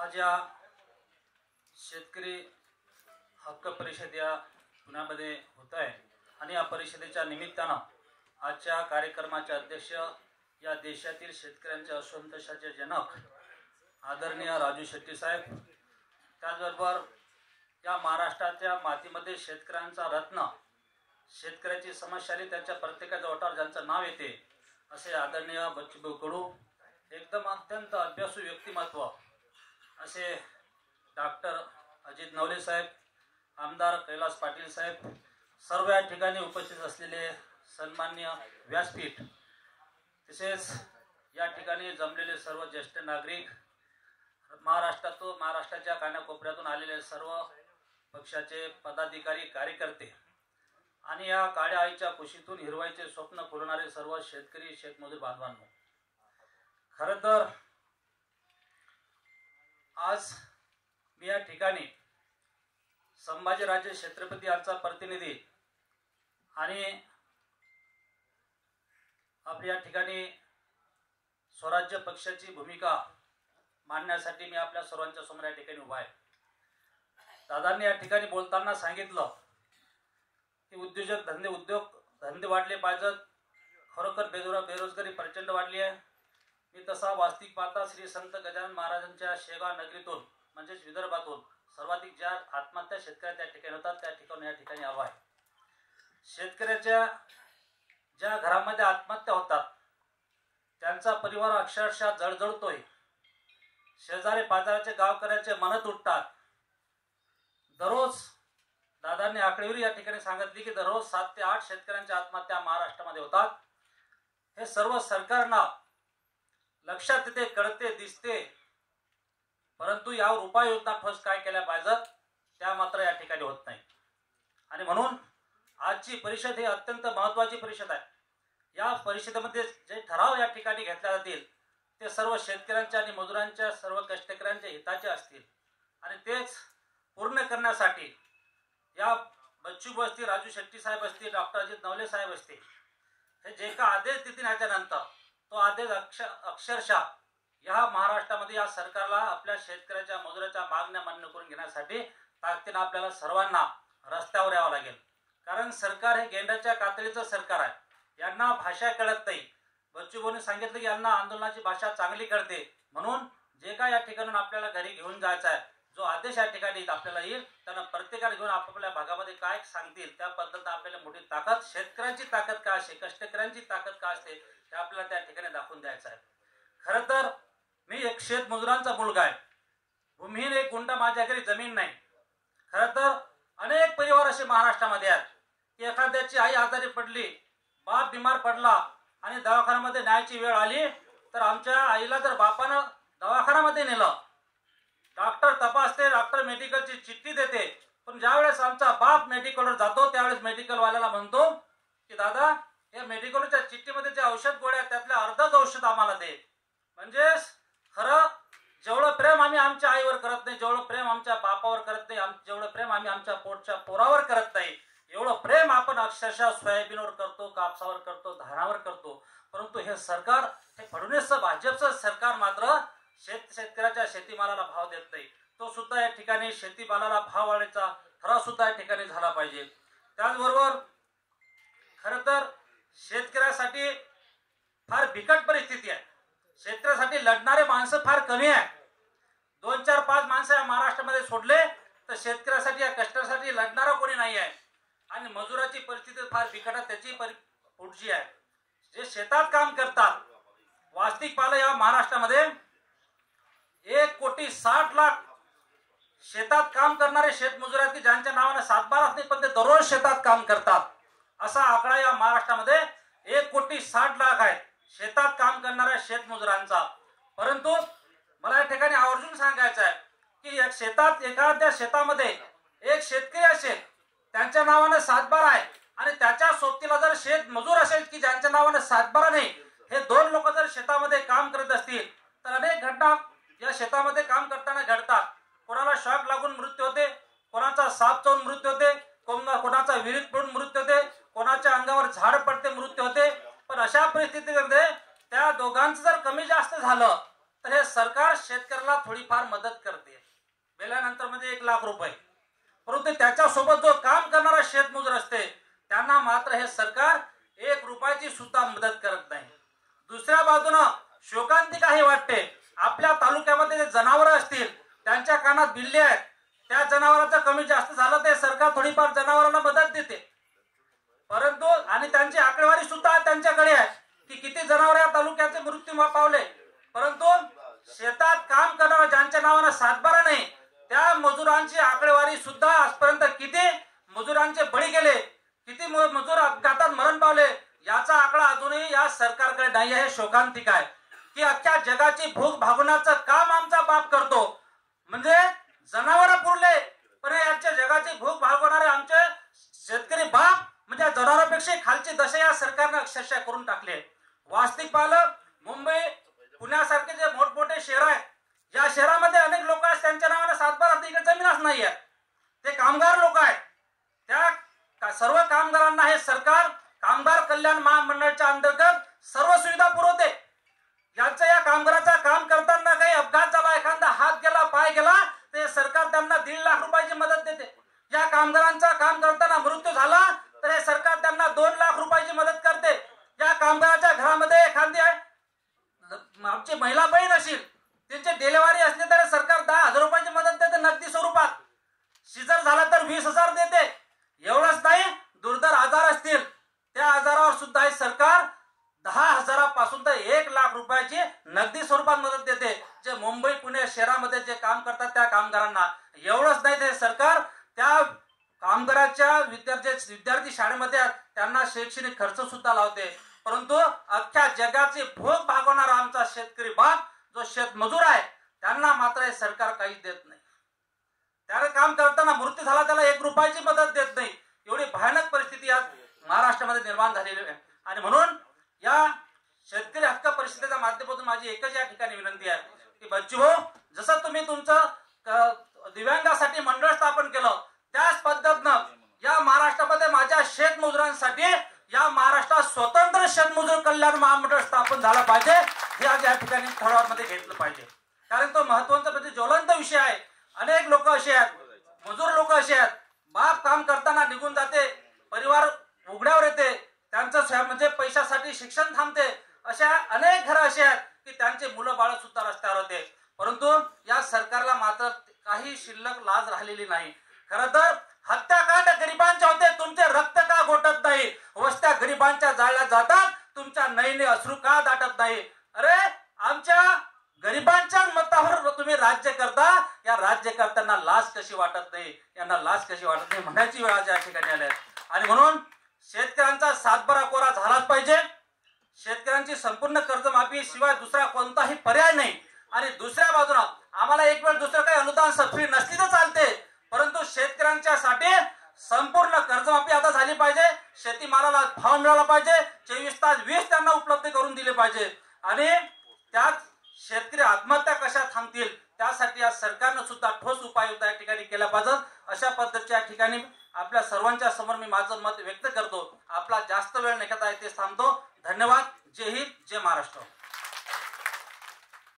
आज या शेतकरी हक्क परिषद या पुण्यामध्ये होत आहे आणि या परिषदेच्या निमित्तानं आजच्या कार्यक्रमाचे अध्यक्ष या देशातील शेतकऱ्यांच्या असंतोषाचे जनक आदरणीय राजू शेट्टी साहेब, त्याचबरोबर या महाराष्ट्राच्या मातीमध्ये शेतकऱ्यांचा रत्न, शेतकऱ्याची समस्या आली त्याच्या प्रत्येकाच्या ओठावर ज्यांचं नाव येते असे आदरणीय बच्चूभाऊ कडू, एकदम अत्यंत अभ्यासू व्यक्तिमत्व असे डॉक्टर अजित नवले साहेब, आमदार कैलास पाटील साहेब, सर्व या ठिकाणी उपस्थित असलेले सन्माननीय व्यासपीठ, तसेच या ठिकाणी जमलेले सर्व ज्येष्ठ नागरिक, महाराष्ट्राच्या कानाकोपऱ्यातून आलेले सर्व पक्षाचे पदाधिकारी, कार्यकर्ते आणि या काळ्या आईच्या कुशीतून हिरवाईचे स्वप्न फुलणारे सर्व शेतकरी शेतमजूर बांधवांनो, खरं तर आज मी या ठिकाणी संभाजीराजे छत्रपती यांचा प्रतिनिधी आणि आपल्या या ठिकाणी स्वराज्य पक्षाची भूमिका मांडण्यासाठी मी आपल्या सर्वांच्या समोर या ठिकाणी उभा आहे। दादांनी या ठिकाणी बोलताना सांगितलं की धंदे वाढले पाहिजेत, खरोखर बेरोजगारी प्रचंड वाढली आहे। मी तसा वास्तविक पाहता श्री संत गजानन महाराजांच्या शेगाव नगरीतून म्हणजेच विदर्भातून सर्वाधिक ज्या आत्महत्या शेतकऱ्या त्या ठिकाणी होतात त्या ठिकाणी या ठिकाणी आलो आहे। शेतकऱ्याच्या ज्या घरामध्ये आत्महत्या होतात त्यांचा परिवार अक्षरशः जळजळतोय, शेजारी पाजाराचे गावकऱ्याचे मन तुटतात। दररोज दादांनी आकडेवारी या ठिकाणी सांगितली की दररोज 7 ते 8 शेतकऱ्यांच्या आत्महत्या महाराष्ट्रामध्ये होतात। हे सर्व सरकारना लक्षात येते, कळते, दिसते, परंतु यावर उपाययोजना ठोस काय केल्या पाहिजेत त्या मात्र या ठिकाणी होत नाही। आणि म्हणून आजची परिषद ही अत्यंत महत्त्वाची परिषद आहे। या परिषदेमध्ये जे ठराव या ठिकाणी घेतले जातील ते सर्व शेतकऱ्यांच्या आणि मजुरांच्या, सर्व कष्टकऱ्यांच्या हिताचे असतील आणि तेच पूर्ण करण्यासाठी या बच्चू असतील, राजू शेट्टी साहेब असतील, डॉक्टर अजित नवले साहेब असतील, हे जे का आदेश देतील ह्याच्यानंतर तो आदेश अक्षरशः या महाराष्ट्रामध्ये या सरकारला आपल्या शेतकऱ्याच्या, मजुराच्या मागण्या मान्य करून घेण्यासाठी ताकदीने आपल्याला सर्वांना रस्त्यावर यावं लागेल। कारण सरकार हे गेंड्याच्या कातडीचं सरकार आहे, यांना भाषा कळत नाही। बच्चूभाऊंनी सांगितलं की यांना आंदोलनाची भाषा चांगली कळते, म्हणून जे काय या ठिकाणून आपल्याला घरी घेऊन जायचं आहे, जो आदेश या ठिकाणी आपल्याला येईल त्यांना प्रत्येकाने घेऊन आपापल्या भागामध्ये काय सांगतील त्या पद्धतीने आपल्याला मोठी ताकद, शेतकऱ्यांची ताकद काय असते, कष्टकऱ्यांची ताकद काय असते हे आपल्याला त्या ठिकाणी दाखवून द्यायचं आहे। खरं तर मी एक शेतमजुरांचा मुलगा आहे, भूमिहीन एक गुंठा माझ्या घरी जमीन नाही। खरं तर अनेक परिवार असे महाराष्ट्रामध्ये आहेत की एखाद्याची आई आजारी पडली, बाप बिमार पडला आणि दवाखान्यामध्ये न्यायची वेळ आली तर आमच्या आईला जर बापानं दवाखान्यामध्ये नेलं, डॉक्टर तपासते, डॉक्टर मेडिकलची चिठ्ठी देते, पण ज्यावेळेस आमचा बाप मेडिकलवर जातो त्यावेळेस मेडिकलवाल्याला म्हणतो की दादा या मेडिकलच्या चिठ्ठीमध्ये जे औषध गोळ्या त्यातल्या अर्धच औषध आम्हाला दे। म्हणजे खरं जेवढं प्रेम आम्ही आमच्या आईवर करत नाही, जेवढं प्रेम आमच्या बापावर करत नाही, जेवढं प्रेम आम्ही आमच्या पोटच्या पोरावर करत नाही, एवढं प्रेम आपण अक्षरशः सोयाबीनवर करतो, कापसावर करतो, धानावर करतो। परंतु हे सरकार, हे फडणवीसचं भाजपचं सरकार मात्र शेतकऱ्याच्या शेतीमालाला भाव देत नाही। तो सुद्धा या ठिकाणी शेतीमालाला भाव वाढायचा ठराव सुद्धा या ठिकाणी झाला पाहिजे। त्याचबरोबर खरं तर शेतकऱ्यासाठी फार बिकट परिस्थिती आहे, शेतकऱ्यासाठी लढणारे माणसं फार कमी आहे। 2, 4, 5 माणसं या महाराष्ट्रामध्ये सोडले तर शेतकऱ्यासाठी, या कष्टासाठी लढणारा कोणी नाही आहे। आणि मजुराची परिस्थिती फार बिकट आहे, त्याची पुढची आहे। जे शेतात काम करतात, वास्तविक पाहिलं या महाराष्ट्रामध्ये 1,60,00,000 शेतात काम करणारे शेतमजूर आहेत की ज्यांच्या नावाने 7-12 नाही, पण ते दररोज शेतात काम करतात। असा आकडा या महाराष्ट्रामध्ये 1,60,00,000 आहेत शेतात काम करणाऱ्या शेतमजुरांचा। परंतु मला या ठिकाणी आवर्जून सांगायचं आहे की एखाद्या शेतामध्ये एक शेतकरी असेल त्यांच्या नावाने 7-12 आहे आणि त्याच्या सोबतीला जर शेतमजूर असेल की ज्यांच्या नावाने 7-12 नाही, हे 2 लोक जर शेतामध्ये काम करत असतील तर अनेक घटना या शेतामध्ये काम करताना घडतात। कोणाला शॉक लागून मृत्यू होते, कोणाचा साप चावून मृत्यू होते, कोणाचा विहिरीत पडून मृत्यू होते, कोणाच्या अंगावर झाड पडते मृत्यू होते। पण अशा परिस्थितीमध्ये त्या दोघांचं जर कमी जास्त झालं तर हे सरकार शेतकऱ्याला थोडीफार मदत करते, बेल्यानंतर म्हणजे 1 लाख रुपये, परंतु त्याच्यासोबत जो काम करणारा शेतमजूर असते त्यांना मात्र हे सरकार 1 रुपयाची सुद्धा मदत करत नाही. दुसऱ्या बाजूनं शोकांतिका हे वाटते, आपल्या तालुक्यामध्ये जे जनावरं असतील त्यांच्या कानात बिल्ले आहेत, त्या जनावरांचं कमी जास्त झालं ते सरकार थोडीफार जनावरांना मदत देते, परंतु आणि त्यांची आकडेवारी सुद्धा त्यांच्याकडे आहे की किती जनावर या तालुक्याचे मृत्यू पावले, परंतु शेतात काम करणाऱ्या ज्यांच्या नावानं सातबारा नाही त्या मजुरांची आकडेवारी सुद्धा आजपर्यंत किती मजुरांचे बळी गेले, किती मजूर अपघातात मरण पावले याचा आकडा अजूनही या सरकारकडे नाही आहे. शोकांतिक आहे की अख्ख्या जगाची भूक भागवण्याचं काम आमचा बाप करतो, म्हणजे जनावर पुरले पण याच्या जगाची भूक भागवणारे आमचे शेतकरी बाप म्हणजे जनावरांपेक्षा खालची दशा या सरकारने अक्षरशः करून टाकले. वास्तविक पाहिलं मुंबई पुण्यासारखे जे मोठमोठे शहर आहेत, या शहरामध्ये अनेक लोक आहेत त्यांच्या नावाने सातबारा तिकडे जमीनच नाही आहे, ते कामगार लोक आहेत. त्या सर्व कामगारांना हे सरकार कामगार कल्याण महामंडळाच्या अंतर्गत सर्व सुविधा पुरवते. यांच्या या कामगाराचा काम करताना काही अपघात झाला, एखादा हात गेला, पाय गेला, ते सरकार त्यांना 1.5 लाख रुपयाची मदत देते. या कामगारांचा काम करताना मृत्यू झाला तर हे सरकार त्यांना 2 लाख रुपयाची मदत करते. या कामगाराच्या घरामध्ये एखादी आमची महिला बहीण असेल, त्यांची डिलिव्हरी असली तर सरकार 10,000 रुपयाची मदत देते नगदी स्वरूपात. सिजर झाला तर 20,000 देते. एवढंच नाही, दुर्धर आजार असतील त्या आजारावर सुद्धा हे सरकार 10,000 पासून तर 1 लाख रुपयाची नगदी स्वरूपात मदत देते. जे मुंबई पुणे शहरामध्ये जे काम करतात त्या कामगारांना. एवढंच नाही, ते सरकार त्या कामगाराच्या विद्यार्थी शाळेमध्ये त्यांना शैक्षणिक खर्च सुद्धा लावते. परंतु अख्ख्या जगाची भूक भागवणारा आमचा शेतकरी बाप जो शेतमजूर आहे त्यांना मात्र हे सरकार काहीच देत नाही. त्याने काम करताना मृत्यू झाला त्याला 1 रुपयाची मदत देत नाही. एवढी भयानक परिस्थिती आज महाराष्ट्रामध्ये निर्माण झालेली आहे. आणि म्हणून या शेतकरी हक्क परिषदेच्या माध्यमातून माझी एकच या ठिकाणी विनंती आहे की बच्चूभाऊ, जसं तुम्ही तुमचं दिव्यांगासाठी मंडळ स्थापन केलं त्याच पद्धतीनं या महाराष्ट्रामध्ये माझ्या शेतमजुरांसाठी या महाराष्ट्रात स्वतंत्र शेतमजूर कल्याण महामंडळ स्थापन झालं पाहिजे. हे आज या ठिकाणी ठरावामध्ये घेतलं पाहिजे, कारण तो महत्वाचा म्हणजे ज्वलंत विषय आहे. अनेक लोक असे आहेत, मजूर लोक असे आहेत, बाप काम करताना निघून जाते, परिवार उघड्यावर येते, त्यांचं म्हणजे पैशासाठी शिक्षण थांबते. अशा अनेक घरं अशी आहेत की त्यांचे मुलं बाळ सुद्धा रस्त्यावर होते. परंतु या सरकारला मात्र काही शिल्लक लाज राहिलेली नाही. खरं तर हत्याकांड गरिबांच्या होते, तुमचे रक्त का घोटत नाही? वस्त्या गरिबांच्या जाळल्या जातात, तुमच्या नयने अश्रू का दाटत नाही? अरे आमच्या गरिबांच्या मतावर तुम्ही राज्य करता, या राज्यकर्त्यांना लाज कशी वाटत नाही? यांना लाज कशी वाटत नाही म्हणायची वेळ आज या ठिकाणी आली. आणि म्हणून शेतकऱ्यांचा सातबारा कोरा झालाच पाहिजे. शेतकऱ्यांची संपूर्ण कर्जमाफी शिवाय दुसरा कोणताही पर्याय नाही. आणि दुसऱ्या बाजूला आम्हाला एक वेळ दुसरं काही अनुदान सबसिडी नसली तर चालते, परंतु शेतकऱ्यांच्या साठी संपूर्ण कर्जमाफी आता झाली पाहिजे. शेतीमालाला भाव मिळाला पाहिजे. 24 तास 20 त्यांना उपलब्ध करून दिले पाहिजे. आणि त्यात शेतकरी आत्महत्या कशा थांबतील त्यासाठी या सरकारनं सुद्धा ठोस उपाययोजना या ठिकाणी केल्या पाहिजेत. अशा पद्धतीच्या ठिकाणी आपल्या सर्वांच्या समोर मी माझं मत व्यक्त करतो. आपला जास्त वेळ नाही घेता येते थांबतो. धन्यवाद. जय हिंद, जय महाराष्ट्र.